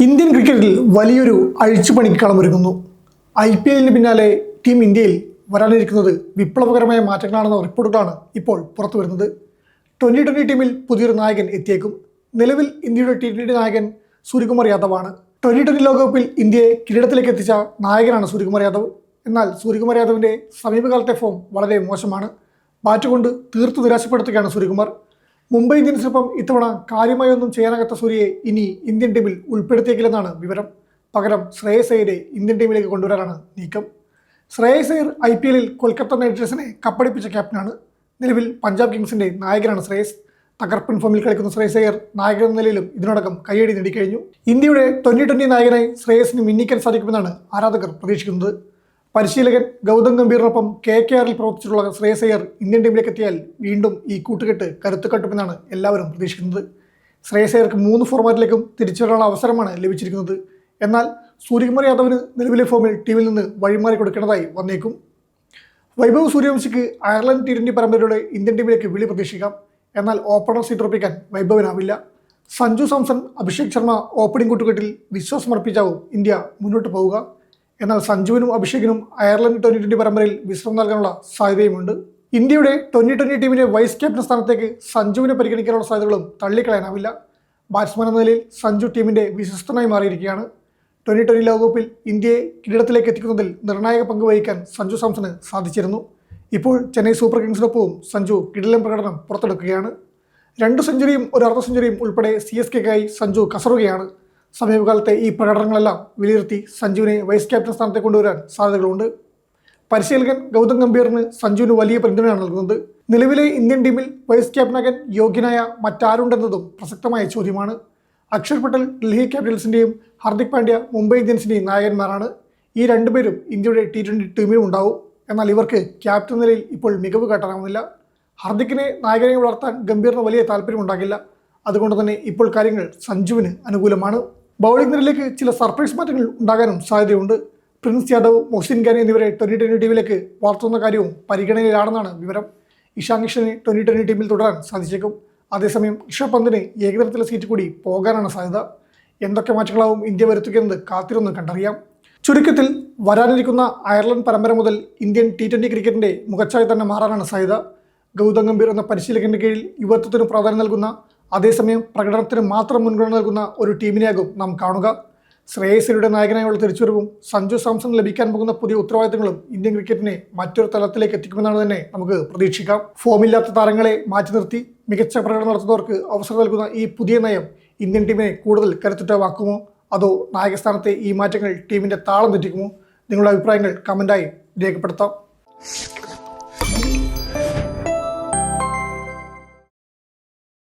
Indian ക്രിക്കറ്റിൽ വലിയൊരു അഴിച്ചുപണിക്ക് കളമൊരുങ്ങുന്നു. IPL പിന്നാലെ ടീം ഇന്ത്യയിൽ വരാനിരിക്കുന്നത് വിപ്ലവകരമായ മാറ്റങ്ങളാണെന്ന റിപ്പോർട്ടുകളാണ് ഇപ്പോൾ പുറത്തു വരുന്നത്. 2020 ടീമിൽ പുതിയൊരു നായകൻ എത്തിയേക്കും. നിലവിൽ ഇന്ത്യയുടെ T20 നായകൻ സൂര്യകുമാർ യാദവാണ്. 2020 ലോകകപ്പിൽ ഇന്ത്യയെ കിരീടത്തിലേക്ക് എത്തിച്ച നായകനാണ് സൂര്യകുമാർ യാദവ്. എന്നാൽ സൂര്യകുമാർ യാദവിൻ്റെ സമീപകാലത്തെ ഫോം വളരെ മോശമാണ്. ബാറ്റ് കൊണ്ട് തീർത്തു നിരാശപ്പെടുത്തുകയാണ് സൂര്യകുമാർ. മുംബൈ ഇന്ത്യൻസിനൊപ്പം ഇത്തവണ കാര്യമായി ഒന്നും ചെയ്യാനാകാത്ത സൂര്യയെ ഇനി ഇന്ത്യൻ ടീമിൽ ഉൾപ്പെടുത്തിയേക്കില്ലെന്നാണ് വിവരം. പകരം ശ്രേയസ് അയ്യരെ ഇന്ത്യൻ ടീമിലേക്ക് കൊണ്ടുവരാനാണ് നീക്കം. ശ്രേയസ് അയ്യർ IPL കൊൽക്കത്ത നൈറ്റ് റൈഡേഴ്സിനെ കപ്പടിപ്പിച്ച ക്യാപ്റ്റനാണ്. നിലവിൽ പഞ്ചാബ് കിങ്സിൻ്റെ നായകനാണ് ശ്രേയസ്. തകർപ്പൻ ഫോമിൽ കളിക്കുന്ന ശ്രേയസ് അയ്യർ നായകൻ എന്ന നിലയിലും ഇതിനോടകം കയ്യടി നേടിക്കഴിഞ്ഞു. ഇന്ത്യയുടെ 2020 നായകനായി ശ്രേയസിന് മിന്നിക്കാൻ സാധിക്കുമെന്നാണ് ആരാധകർ പ്രതീക്ഷിക്കുന്നത്. പരിശീലകൻ ഗൗതം ഗംഭീറിനൊപ്പം KKRൽ പ്രവർത്തിച്ചിട്ടുള്ള ശ്രേയസ് അയ്യർ ഇന്ത്യൻ ടീമിലേക്ക് എത്തിയാൽ വീണ്ടും ഈ കൂട്ടുകെട്ട് കരുത്ത് കട്ടുമെന്നാണ് എല്ലാവരും പ്രതീക്ഷിക്കുന്നത്. ശ്രേയസ് അയ്യർക്ക് 3 ഫോർമാറ്റിലേക്കും തിരിച്ചു വരാനുള്ള അവസരമാണ് ലഭിച്ചിരിക്കുന്നത്. എന്നാൽ സൂര്യകുമാർ യാദവിന് നിലവിലെ ഫോമിൽ ടീമിൽ നിന്ന് വഴിമാറി കൊടുക്കേണ്ടതായി വന്നേക്കും. വൈഭവ് സൂര്യവംശിക്ക് അയർലൻഡ് T20 പരമ്പരയുടെ ഇന്ത്യൻ ടീമിലേക്ക് വിളി പ്രതീക്ഷിക്കാം. എന്നാൽ ഓപ്പണർ സീറ്റ് ഉറപ്പിക്കാൻ വൈഭവിനാവില്ല. സഞ്ജു സാംസൺ, അഭിഷേക് ശർമ്മ ഓപ്പണിംഗ് കൂട്ടുകെട്ടിൽ വിശ്വാസമർപ്പിച്ചാവും ഇന്ത്യ മുന്നോട്ട് പോവുക. എന്നാൽ സഞ്ജുവിനും അഭിഷേകിനും അയർലൻഡ് 2020 പരമ്പരയിൽ വിശ്രമം നൽകാനുള്ള സാധ്യതയുമുണ്ട്. ഇന്ത്യയുടെ 2020 ടീമിലെ വൈസ് ക്യാപ്റ്റൻ സ്ഥാനത്തേക്ക് സഞ്ജുവിനെ പരിഗണിക്കാനുള്ള സാധ്യതകളും തള്ളിക്കളയാനാവില്ല. ബാറ്റ്സ്മാൻ എന്ന നിലയിൽ സഞ്ജു ടീമിൻ്റെ വിശ്വസ്തനായി മാറിയിരിക്കുകയാണ്. 2020 ലോകകപ്പിൽ ഇന്ത്യയെ കിരീടത്തിലേക്ക് എത്തിക്കുന്നതിൽ നിർണായക പങ്ക് വഹിക്കാൻ സഞ്ജു സാംസണ് സാധിച്ചിരുന്നു. ഇപ്പോൾ ചെന്നൈ സൂപ്പർ കിങ്സിനൊപ്പവും സഞ്ജു കിടിലൻ പ്രകടനം പുറത്തെടുക്കുകയാണ്. 2 സെഞ്ചുറിയും 1 അർദ്ധ സെഞ്ചുറിയും ഉൾപ്പെടെ CSKയ്ക്കായി സഞ്ജു കസറുകയാണ്. സമീപകാലത്തെ ഈ പ്രകടനങ്ങളെല്ലാം വിലയിരുത്തി സഞ്ജുവിനെ വൈസ് ക്യാപ്റ്റൻ സ്ഥാനത്തേക്ക് കൊണ്ടുവരാൻ സാധ്യതകളുണ്ട്. പരിശീലകൻ ഗൗതം ഗംഭീറിന് സഞ്ജുവിന് വലിയ പിന്തുണയാണ് നൽകുന്നത്. നിലവിലെ ഇന്ത്യൻ ടീമിൽ വൈസ് ക്യാപ്റ്റനാകാൻ യോഗ്യനായ മറ്റാരുണ്ടെന്നതും പ്രസക്തമായ ചോദ്യമാണ്. അക്ഷർ പട്ടേൽ ഡൽഹി ക്യാപിറ്റൽസിൻ്റെയും ഹാർദിക് പാണ്ഡ്യ മുംബൈ ഇന്ത്യൻസിൻ്റെയും നായകന്മാരാണ്. ഈ രണ്ടുപേരും ഇന്ത്യയുടെ T20 ടീമിലും ഉണ്ടാവും. എന്നാൽ ഇവർക്ക് ക്യാപ്റ്റൻ നിലയിൽ ഇപ്പോൾ മികവ് കാട്ടാനാവുന്നില്ല. ഹാർദിക്കിനെ നായകനെ വളർത്താൻ ഗംഭീറിന് വലിയ താല്പര്യമുണ്ടാകില്ല. അതുകൊണ്ട് തന്നെ ഇപ്പോൾ കാര്യങ്ങൾ സഞ്ജുവിന് അനുകൂലമാണ്. ബൗളിംഗ് നിരയിലേക്ക് ചില സർപ്രൈസ് മാറ്റങ്ങൾ ഉണ്ടാകാനും സാധ്യതയുണ്ട്. പ്രിൻസ് യാദവ്, മൊഹ്സിൻ ഖാൻ എന്നിവരെ 2020 ടീമിലേക്ക് വളർത്തുന്ന കാര്യവും പരിഗണനയിലാണെന്നാണ് വിവരം. ഇഷാൻ കിഷനെ 2020 ടീമിൽ തുടരാൻ സാധിച്ചേക്കും. അതേസമയം ഋഷഭ് പന്തിന് ഏകദിനത്തിലെ സീറ്റ് കൂടി പോകാനാണ് സാധ്യത. എന്തൊക്കെ മാറ്റങ്ങളാവും ഇന്ത്യ വരുത്തുകയെന്നത് കാത്തിരുന്ന് കണ്ടറിയാം. ചുരുക്കത്തിൽ വരാനിരിക്കുന്ന അയർലൻഡ് പരമ്പര മുതൽ ഇന്ത്യൻ T20 ക്രിക്കറ്റിൻ്റെ മുഖച്ഛായ തന്നെ മാറാനാണ് സാധ്യത. ഗൗതം ഗംഭീർ എന്ന പരിശീലകൻ്റെ കീഴിൽ യുവത്വത്തിന് പ്രാധാന്യം നൽകുന്ന, അതേസമയം പ്രകടനത്തിന് മാത്രം മുൻഗണന നൽകുന്ന ഒരു ടീമിനെയാകും നാം കാണുക. ശ്രേയസ് അയ്യരുടെ നായകനായുള്ള തിരിച്ചുവരവും സഞ്ജു സാംസൺ ലഭിക്കാൻ പോകുന്ന പുതിയ ഉത്തരവാദിത്തങ്ങളും ഇന്ത്യൻ ക്രിക്കറ്റിനെ മറ്റൊരു തലത്തിലേക്ക് എത്തിക്കുമെന്നാണ് തന്നെ നമുക്ക് പ്രതീക്ഷിക്കാം. ഫോമില്ലാത്ത താരങ്ങളെ മാറ്റി നിർത്തി മികച്ച പ്രകടനം നടത്തുന്നവർക്ക് അവസരം നൽകുന്ന ഈ പുതിയ നയം ഇന്ത്യൻ ടീമിനെ കൂടുതൽ കരുത്തുറ്റവാക്കുമോ, അതോ നായകസ്ഥാനത്തെ ഈ മാറ്റങ്ങൾ ടീമിൻ്റെ താളം തെറ്റിക്കുമോ? നിങ്ങളുടെ അഭിപ്രായങ്ങൾ കമൻറ്റായി രേഖപ്പെടുത്താം.